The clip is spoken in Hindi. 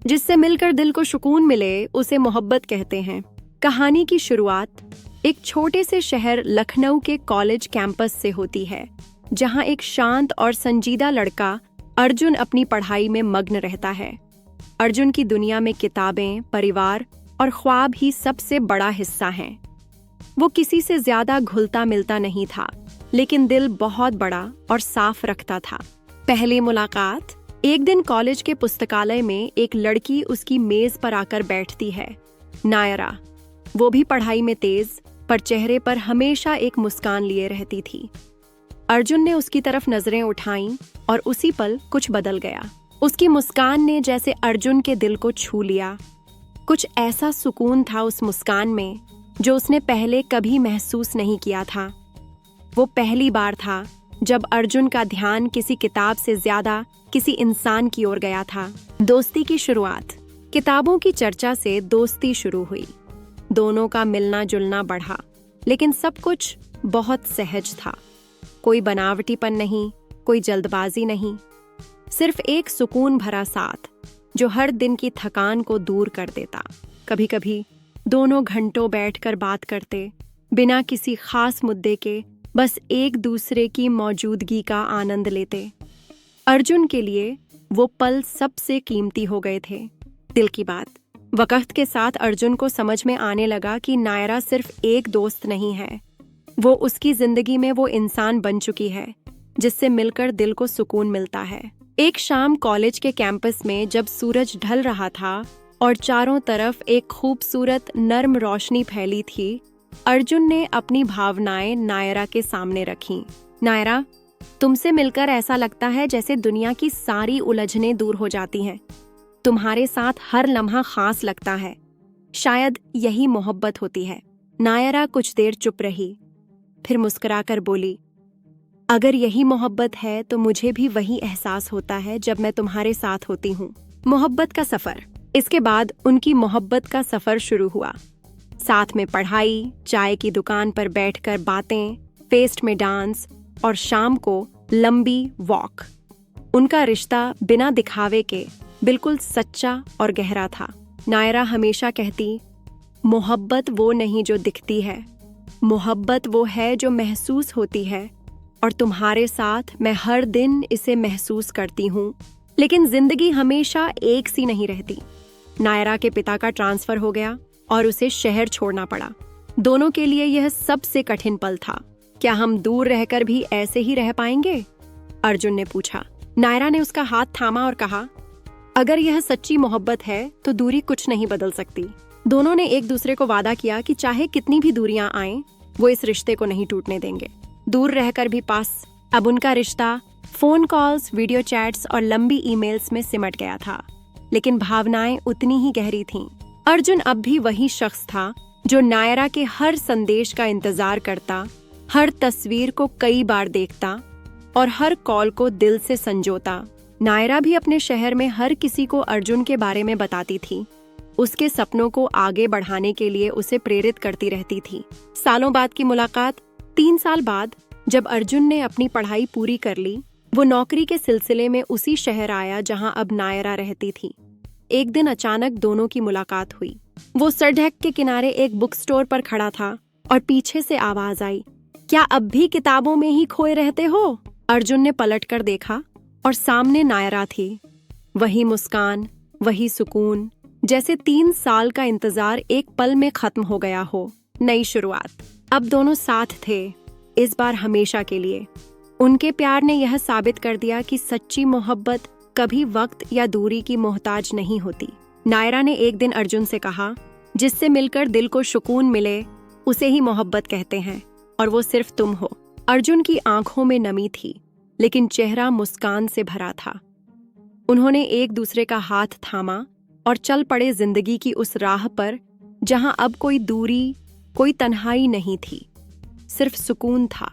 जिससे मिलकर दिल को सुकून मिले उसे मोहब्बत कहते हैं। कहानी की शुरुआत एक छोटे से शहर लखनऊ के कॉलेज कैंपस से होती है, जहां एक शांत और संजीदा लड़का अर्जुन अपनी पढ़ाई में मग्न रहता है। अर्जुन की दुनिया में किताबें, परिवार और ख्वाब ही सबसे बड़ा हिस्सा हैं। वो किसी से ज्यादा घुलता मिलता नहीं था, लेकिन दिल बहुत बड़ा और साफ रखता था। पहली मुलाकात। एक दिन कॉलेज के पुस्तकालय में एक लड़की उसकी मेज पर आकर बैठती है, नायरा। वो भी पढ़ाई में तेज, पर चेहरे पर हमेशा एक मुस्कान लिए रहती थी। अर्जुन ने उसकी तरफ नजरें उठाईं और उसी पल कुछ बदल गया। उसकी मुस्कान ने जैसे अर्जुन के दिल को छू लिया। कुछ ऐसा सुकून था उस मुस्कान में जो उसने पहले कभी महसूस नहीं किया था। वो पहली बार था जब अर्जुन का ध्यान किसी किताब से ज्यादा किसी इंसान की ओर गया था। दोस्ती की शुरुआत। किताबों की चर्चा से दोस्ती शुरू हुई। दोनों का मिलना जुलना बढ़ा, लेकिन सब कुछ बहुत सहज था। कोई बनावटीपन नहीं, कोई जल्दबाजी नहीं, सिर्फ एक सुकून भरा साथ जो हर दिन की थकान को दूर कर देता। कभी कभी दोनों घंटों बैठकर बात करते, बिना किसी खास मुद्दे के, बस एक दूसरे की मौजूदगी का आनंद लेते। अर्जुन के लिए वो पल सबसे कीमती हो गए थे। दिल की बात। वक्त के साथ अर्जुन को समझ में आने लगा कि नायरा सिर्फ एक दोस्त नहीं है, वो उसकी जिंदगी में वो इंसान बन चुकी है जिससे मिलकर दिल को सुकून मिलता है। एक शाम कॉलेज के कैंपस में जब सूरज ढल रहा था और चारों तरफ एक खूबसूरत नर्म रोशनी फैली थी, अर्जुन ने अपनी भावनाएं नायरा के सामने रखीं। नायरा, तुमसे मिलकर ऐसा लगता है जैसे दुनिया की सारी उलझनें दूर हो जाती हैं। तुम्हारे साथ हर लम्हा खास लगता है। शायद यही मोहब्बत होती है। नायरा कुछ देर चुप रही, फिर मुस्कुराकर बोली, अगर यही मोहब्बत है तो मुझे भी वही एहसास होता है जब मैं तुम्हारे साथ होती हूँ। मोहब्बत का सफर। इसके बाद उनकी मोहब्बत का सफर शुरू हुआ। साथ में पढ़ाई, चाय की दुकान पर बैठकर बातें, फेस्ट में डांस और शाम को लंबी वॉक। उनका रिश्ता बिना दिखावे के बिल्कुल सच्चा और गहरा था। नायरा हमेशा कहती, मोहब्बत वो नहीं जो दिखती है, मोहब्बत वो है जो महसूस होती है, और तुम्हारे साथ मैं हर दिन इसे महसूस करती हूँ। लेकिन जिंदगी हमेशा एक सी नहीं रहती। नायरा के पिता का ट्रांसफर हो गया और उसे शहर छोड़ना पड़ा। दोनों के लिए यह सबसे कठिन पल था। क्या हम दूर रहकर भी ऐसे ही रह पाएंगे? अर्जुन ने पूछा। नायरा ने उसका हाथ थामा और कहा, अगर यह सच्ची मोहब्बत है तो दूरी कुछ नहीं बदल सकती। दोनों ने एक दूसरे को वादा किया कि चाहे कितनी भी दूरियां आएं, वो इस रिश्ते को नहीं टूटने देंगे। दूर रहकर भी पास। अब उनका रिश्ता फोन कॉल्स, वीडियो चैट्स और लंबी ईमेल्स में सिमट गया था, लेकिन भावनाएं उतनी ही गहरी थीं। अर्जुन अब भी वही शख्स था जो नायरा के हर संदेश का इंतजार करता, हर तस्वीर को कई बार देखता और हर कॉल को दिल से संजोता। नायरा भी अपने शहर में हर किसी को अर्जुन के बारे में बताती थी। उसके सपनों को आगे बढ़ाने के लिए उसे प्रेरित करती रहती थी। सालों बाद की मुलाकात। 3 साल बाद जब अर्जुन ने अपनी पढ़ाई पूरी कर ली, वो नौकरी के सिलसिले में उसी शहर आया जहां अब नायरा रहती थी। एक दिन अचानक दोनों की मुलाकात हुई। वो सड़क के किनारे एक बुक स्टोर पर खड़ा था और पीछे से आवाज आई, क्या अब भी किताबों में ही खोए रहते हो? अर्जुन ने पलटकर देखा और सामने नायरा थी। वही मुस्कान, वही सुकून, जैसे 3 साल का इंतजार एक पल में खत्म हो गया हो। नई शुरुआत। अब दोनों साथ थे, इस बार हमेशा के लिए। उनके प्यार ने यह साबित कर दिया कि सच्ची मोहब्बत कभी वक्त या दूरी की मोहताज नहीं होती। नायरा ने एक दिन अर्जुन से कहा, जिससे मिलकर दिल को सुकून मिले उसे ही मोहब्बत कहते हैं, और वो सिर्फ तुम हो। अर्जुन की आंखों में नमी थी, लेकिन चेहरा मुस्कान से भरा था। उन्होंने एक दूसरे का हाथ थामा और चल पड़े जिंदगी की उस राह पर जहां अब कोई दूरी, कोई तन्हाई नहीं थी, सिर्फ सुकून था।